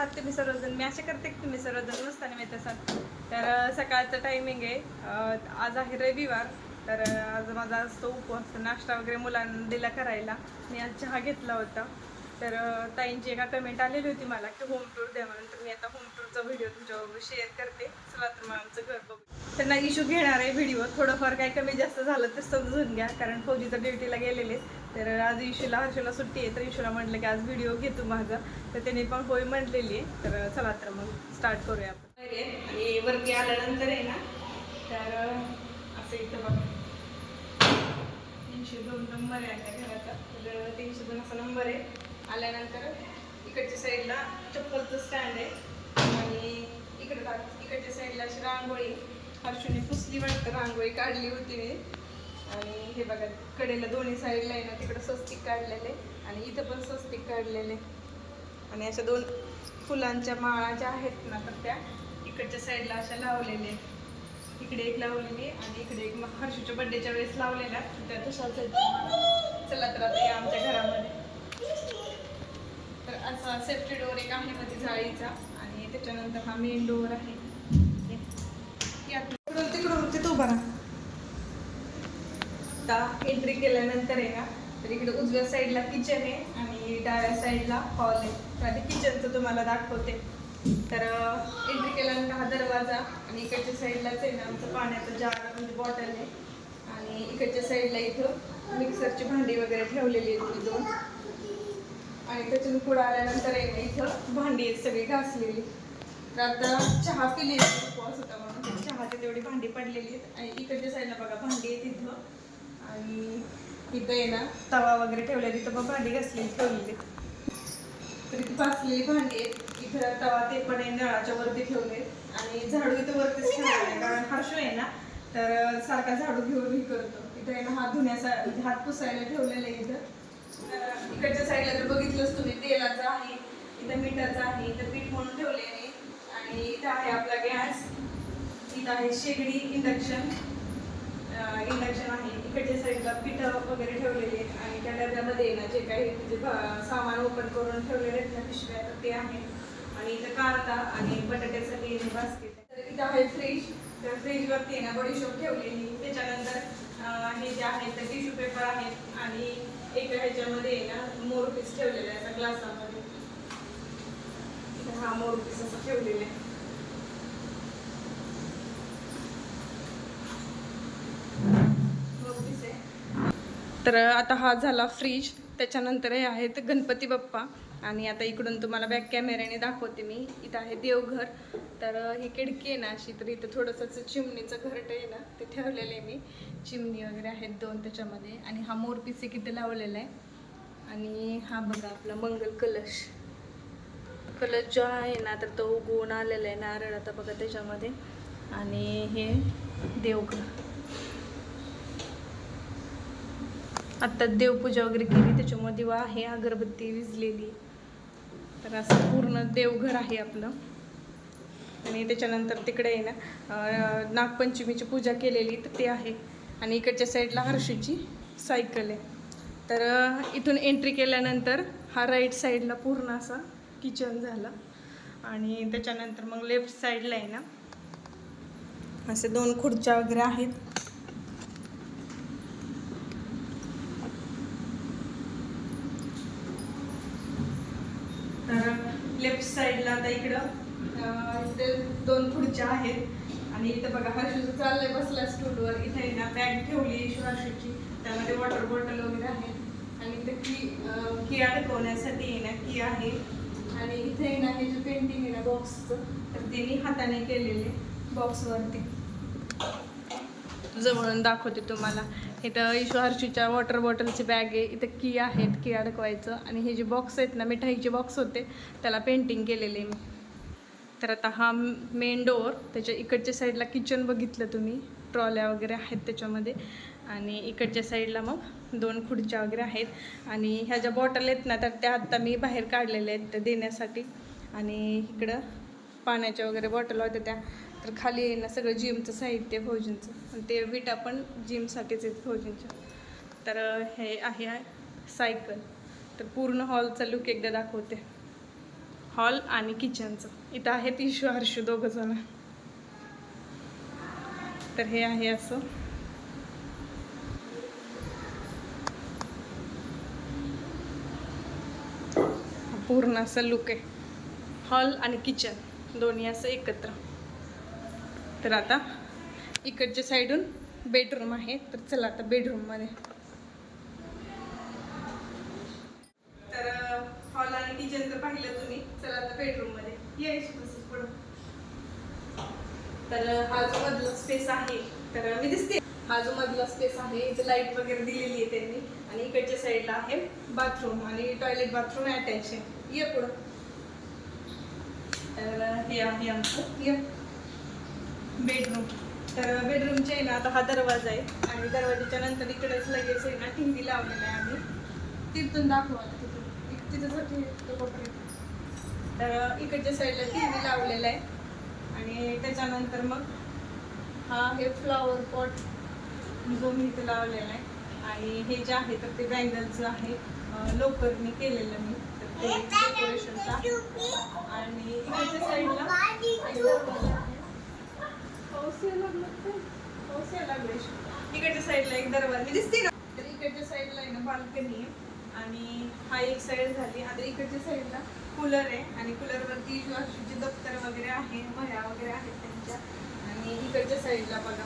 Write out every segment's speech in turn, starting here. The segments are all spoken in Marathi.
आहात तुम्ही सर्वजण? मी आशा करते की तुम्ही सर्वजण मस्त आणि मिळत असाल. तर सकाळचं टायमिंग आहे. आज आहे रविवार. तर आज माझा असतो उपवास, नाश्ता वगैरे मुलांना दिला करायला. मी आज चहा घेतला होता. तर ताईंची एका कमेंट आलेली होती मला की होम टूर द्या म्हणून. तर मी आता होम टूरचा व्हिडिओ तुमच्याबरोबर शेअर करते. चला तर मग आमचं घर बघू. त्यांना इश्यू घेणार आहे व्हिडिओ. थोडंफार काही कमी जास्त झालं तर समजून घ्या, कारण फौजी तर ड्युटीला गेलेले. तर आज हर्षूला सुट्टी आहे. तर इशूला म्हटलं की आज व्हिडिओ घेतो माझा. तर त्याने पण होय म्हटलेली आहे. तर चला तर मग स्टार्ट करूया आपण. आणि वरती आल्यानंतर आहे ना, तर असं इथं बघा 302 नंबर आहे आपल्या घराचा. तर 302 असा नंबर आहे. आल्यानंतर इकडच्या साईडला चप्पलचं स्टँड आहे आणि इकडच्या साईडला अशी रांगोळी हर्षूने पुसली वाटतं, रांगोळी काढली होती मी. आणि हे बघा कडेला दोन्ही साईडला आहे ना, तिकडं स्वस्तिक काढलेले आणि इथं पण स्वस्तिक काढलेले. आणि अशा 2 फुलांच्या माळा ज्या आहेत ना, तर त्या इकडच्या साईडला अशा लावलेल्या. इकडे एक लावलेली आणि इकडे एक हर्षूच्या बड्डेच्या वेळेस लावलेल्या. त्या तशाच आहेत. चला तर आता या आमच्या घरामध्ये. तर असा सेफ्टी डोअर एक आहे मध्ये जाळीचा आणि त्याच्यानंतर हा मेन डोअर आहे. तिकडून तिथं उभा राहा. आता एंट्री केल्यानंतर आहे ना, तर इकडे उजव्या साईडला किचन आहे आणि डाव्या साईडला हॉल आहे. तर आधी किचनचं तुम्हाला दाखवते. तर एंट्री केल्यानंतर हा दरवाजा आणि इकडच्या साईडलाच आहे ना आमचं पाण्याचं जार म्हणजे बॉटल आहे. आणि इकडच्या साईडला इथं मिक्सरची भांडी वगैरे ठेवलेली आहेत 2. आणि त्याच्यातून पुढे आल्यानंतर आहे ना, इथं भांडी आहेत सगळी घासलेली. तर आता चहा पिली उपवास होता म्हणून चहाची तेवढी भांडी पडलेली आहेत. आणि इकडच्या साईडला बघा भांडी आहेत इथं. आणि इथं आहे ना तवा वगैरे ठेवला, तिथं मग भांडी घासलेली ठेवलेली. तर इथे पाचलेली भांडी आहेत. इथं तवा ते पण आहे नळाच्या वरती ठेवले. आणि झाडू इथं वरतीच ठेवले आहे, कारण हर्षू आहे ना तर सारखा झाडू घेऊन करतो. इथं आहे ना हात धुण्यासाठी हात पुसायला ठेवलेलं आहे इथं. इकडच्या साईडला तर बघितलंच तुम्ही तेलाचं आहे, इथं मिठाचं आहे, इथं पीठ म्हणून ठेवले आहे. आणि इथं आहे आपला गॅस, इथं आहे शेगडी, इंडक्शन आहे. इकडच्या साईडला पीठ वगैरे ठेवलेले आहेत. आणि त्या डब्यामध्ये ना जे काही म्हणजे सामान ओपन करून ठेवलेले आहेत ना पिशव्या, तर ते आहे. आणि इथं कांदा आणि बटाट्यासाठी बास्केट. तर इथं आहे फ्रीज. तर फ्रीजवरती ना बडीशोप ठेवलेली. त्याच्यानंतर हे जे आहे तर टिश्यू पेपर आहेत. आणि एक ह्याच्यामध्ये ना मोरपीस ठेवलेला आहे असा ग्लासामध्ये. हा मोरपीस असं ठेवलेला आहे. तर आता हा झाला फ्रीज. त्याच्यानंतर हे आहेत गणपती बाप्पा. आणि आता इकडून तुम्हाला बॅक कॅमेऱ्याने दाखवते मी. इथं आहे देवघर. तर ही खिडकी आहे ना अशी, तर इथं थोडंसं चिमणीचं घरट आहे ना ते ठेवलेलं आहे मी. चिमणी वगैरे आहेत 2 त्याच्यामध्ये. आणि हा मोरपीस एक इथं लावलेला आहे. आणि हा बघा आपला मंगल कलश जो आहे ना, तर तो उगवून आलेला आहे नारळ आता बघा त्याच्यामध्ये. आणि हे देवघर. आत्ता देवपूजा वगैरे केली, त्याच्यामुळे दिवा आहे, अगरबत्ती विजलेली. तर असं पूर्ण देवघर आहे आपलं. आणि त्याच्यानंतर तिकडे आहे ना नागपंचमीची पूजा केलेली, तर ते आहे. आणि इकडच्या साईडला हर्षूची सायकल आहे. तर इथून एंट्री केल्यानंतर हा राईट साईडला पूर्ण असा किचन झाला. आणि त्याच्यानंतर मग लेफ्ट साईडला आहे ना असे 2 खुर्च्या वगैरे आहेत. तर लेफ्ट साईडला आता इथे 2 खुर्च्या आहेत. आणि इथं बघा हर्षूचं चाललंय बसला स्टूलवर. इथे आहे ना बॅग ठेवली हर्षूची, त्यामध्ये वॉटर बॉटल वगैरे आहेत. आणि इथं की अडकवण्यासाठी आहे ना की आहे. आणि इथे आहे ना हे जे पेंटिंग आहे ना बॉक्सचं, तर ते मी हाताने केलेले बॉक्सवरती. जवळून दाखवते तुम्हाला. इथं हर्षूच्या वॉटर बॉटलची बॅग आहे. इथं की आहेत, की अडकवायचं. आणि हे जे बॉक्स आहेत ना मिठाईचे बॉक्स होते, त्याला पेंटिंग केलेले मी. तर आता हा मेन डोअर. त्याच्या इकडच्या साईडला किचन बघितलं तुम्ही, ट्रॉल्या वगैरे आहेत त्याच्यामध्ये. आणि इकडच्या साईडला मग 2 खुर्च्या वगैरे आहेत. आणि ह्या ज्या बॉटल आहेत ना, तर त्या आत्ता मी बाहेर काढलेल्या आहेत त्या देण्यासाठी. आणि इकडं पाण्याच्या वगैरे बॉटल होत्या त्या. तर खाली आहे ना सगळं जिमचं साहित्य फौजींचं. आणि ते विटा पण जिमसाठीच आहेत फौजींच्या. तर हे आहे सायकल. तर पूर्ण हॉलचा लुक एकदा दाखवते. हॉल आणि किचनचं. इथं आहेत इशू हर्षू दोघं जण. तर हे आहे असं. पूर्ण असं लुक आहे. हॉल आणि किचन दोन्ही असं एकत्र. तर आता इकडच्या साईडून बेडरूम आहे. तर चला आता बेडरूममध्ये. तर हॉल आणि किचन तर पाहिलं तुम्ही. चला आता बेडरूममध्ये यायची तसंच पुढं. तर हा जो मधला स्पेस आहे तर मी दिसते. हा जो मधला स्पेस आहे इथे लाईट वगैरे दिलेली आहे त्यांनी. आणि इकडच्या साईडला आहे बाथरूम आणि टॉयलेट बाथरूम अटॅच आहे. ये पुढं. तर हे आहे आमचं बेडरूम. तर बेडरूमचे आहे ना आता हा दरवाजा आहे आणि दरवाजाच्या नंतर इकडेच लगेच आहे ना टीव्ही लावलेला आहे आम्ही. तिथून दाखवू आता तिथं कोपऱ्यात. तर इकडच्या साईडला टीव्ही लावलेला आहे आणि त्याच्यानंतर मग हा हे फ्लॉवर पॉट जो मी इथे लावलेला आहे. आणि हे जे आहे तर ते बँगलचं आहे. लोकरने केलेलं मी. तर ते डेकोरेशनचं आहे. आणि इकडच्या साईडला इकडच्या साईडला एक दरवाजा दिसते ना. तर इकडच्या साईडला आहे ना बाल्कनी आहे. आणि हा एक साईड झाली. आता इकडच्या साईडला कूलर आहे आणि कूलरवरती अशी दप्तर वगैरे आहे, वह्या वगैरे आहेत त्यांच्या. आणि इकडच्या साईडला बघा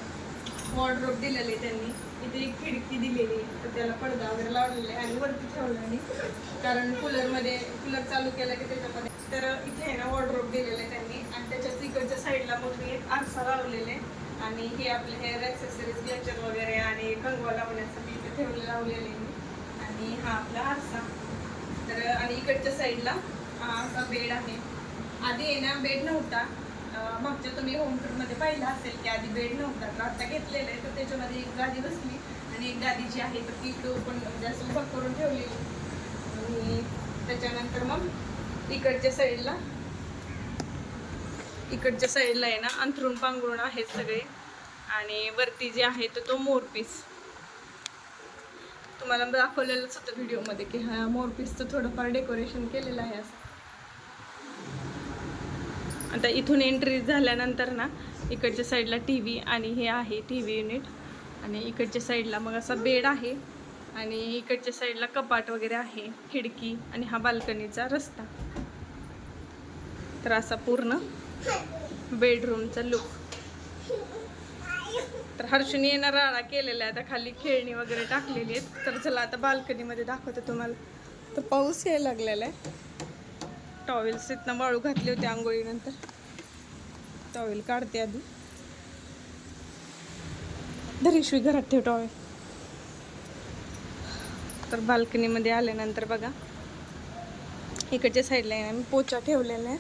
वॉर्डरोब दिलेले त्यांनी. इथे एक खिडकी दिलेली आहे तर त्याला पडदा वगैरे लावलेला आहे आणि वरती ठेवलं आणि कारण कूलर चालू केला की त्याच्यामध्ये. तर इथे आहे ना वॉर्डरोब दिलेलं आहे त्यांनी. आणि त्याच्याच इकडच्या साईडला मग मी एक आरसा लावलेला आहे. आणि हे आपले हेअर ॲक्सेसरीज क्लचर वगैरे आणि कंगवा लावण्यासाठी इथे लावलेले आहे. आणि हा आपला आरसा. तर आणि इकडच्या साईडला हा असा बेड आहे. आधी आहे ना बेड नव्हता. मागच्या तुम्ही होम टूरमध्ये पाहिलं असेल की आधी बेड नव्हता. तर आता घेतलेलं आहे. तर त्याच्यामध्ये एक गादी बसली आणि एक गादी जी आहे तर ती पण म्हणजे असं उभं करून ठेवलेली. आणि त्याच्यानंतर मग इकडच्या साईडला आहे ना अंथरूण पांघरूण आहेत सगळे. आणि वरती जे आहे तर तो मोरपीस तुम्हाला दाखवलेलंच होतं व्हिडिओमध्ये की हा मोरपीसचं थोडंफार डेकोरेशन केलेलं आहे असं. आता इथून एंट्री झाल्यानंतर ना इकडच्या साईडला टीव्ही आणि हे आहे टीव्ही युनिट. आणि इकडच्या साईडला मग असा बेड आहे. आणि इकडच्या साईडला कपाट वगैरे आहे, खिडकी आणि हा बाल्कनीचा रस्ता. तर असा पूर्ण बेडरूमचा लुक. तर हर्षूने येणार राडा केलेला आहे. आता खाली खेळणी वगैरे टाकलेली आहेत. तर चला आता बाल्कनीमध्ये दाखवते तुम्हाला. तर पाऊस यायला लागलेला आहे. टॉवेल्स इथनं वाळू घातले होते आंघोळीनंतर. टॉवेल काढते आधी. धरीश्वी घरात ठेव टॉवेल. तर बाल्कनीमध्ये आल्यानंतर बघा इकडच्या साईडला आहे ना मी पोचा ठेवलेला आहे.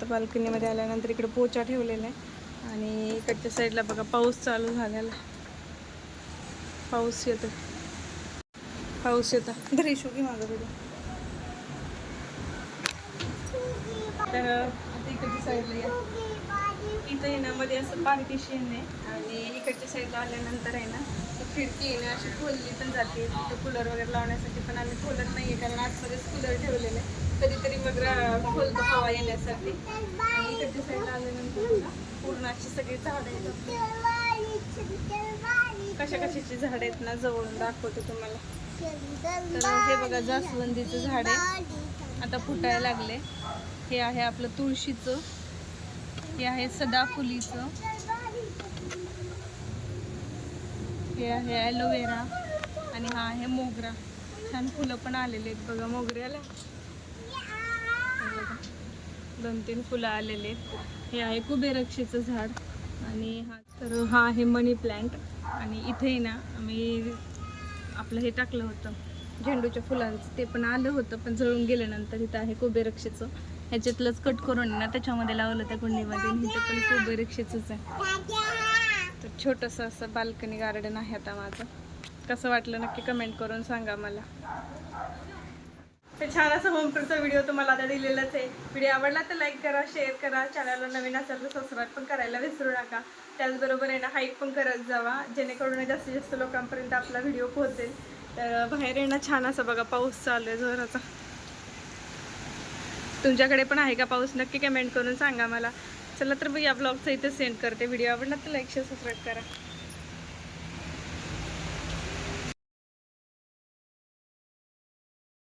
तर बाल्कनीमध्ये आल्यानंतर इकडे पोचा ठेवलेला आहे. आणि इकडच्या साईडला बघा पाऊस चालू झालेला. पाऊस येतो धरीश्वी की माझा व्हिडिओ. तर आता इकडच्या साईडला या. इथं आहे ना मध्ये असं पार्टिशन आहे. आणि इकडच्या साईडला आल्यानंतर आहे ना खिडकी आहे ना अशी खोलली पण जाते. तिथं कूलर वगैरे लावण्यासाठी पण आम्ही खोलत नाही आहे कारण आतमध्येच कूलर ठेवलेलं आहे. कधीतरी मग खोलतो हवा येण्यासाठी. आणि इकडच्या साईडला आल्यानंतर पूर्ण अशी सगळी झाडं आहेत. कशाची झाडं आहेत ना जवळून दाखवते तुम्हाला. तर हे बघा जास्वंदीचं झाड आहे. आता फुटायला लागले. हे आहे आपलं तुळशीचं. हे आहे सदाफुलीचं. हे आहे ॲलोवेरा. आणि हा आहे मोगरा. छान फुलं पण आलेले आहेत बघा मोगऱ्याला. 2-3 फुलं आलेले आहेत. हे आहे कुबेरक्षीचं झाड. आणि हा आहे मनी प्लॅन्ट. आणि इथे ना मी आपलं हे टाकलं होतं झेंडूच्या फुलांचं. ते पण आलं होतं पण जळून गेल्यानंतर इथं आहे कुबेरक्षीचं. ह्याच्यातलंच कट करून ना त्याच्यामध्ये लावलं त्या कुंडीमध्ये. इथं पण कुबेरक्षीचंच आहे. तर छोटंसं असं बाल्कनी गार्डन आहे आता माझं. कसं वाटलं नक्की कमेंट करून सांगा मला. तर छान असं होम टूरचा व्हिडिओ तुम्हाला आता दिलेलाच आहे. व्हिडिओ आवडला तर लाईक करा, शेअर करा. चॅनलला नवीन असेल तर सबस्क्राईब पण करायला विसरू नका. त्याचबरोबर आहे ना हाईक पण करत जावा जेणेकरून जास्तीत जास्त लोकांपर्यंत आपला व्हिडिओ पोहोचेल. तर बाहेर आहे ना छान असं बघा पाऊस चालू आहे जोराचा. तुमच्याकडे पण आहे का पाऊस? नक्की कमेंट करून सांगा मला. चला तर मग या ब्लॉगचं इथं सेंड करते. व्हिडिओ आवडला तर लाईक शेअर सबस्क्राईब करा.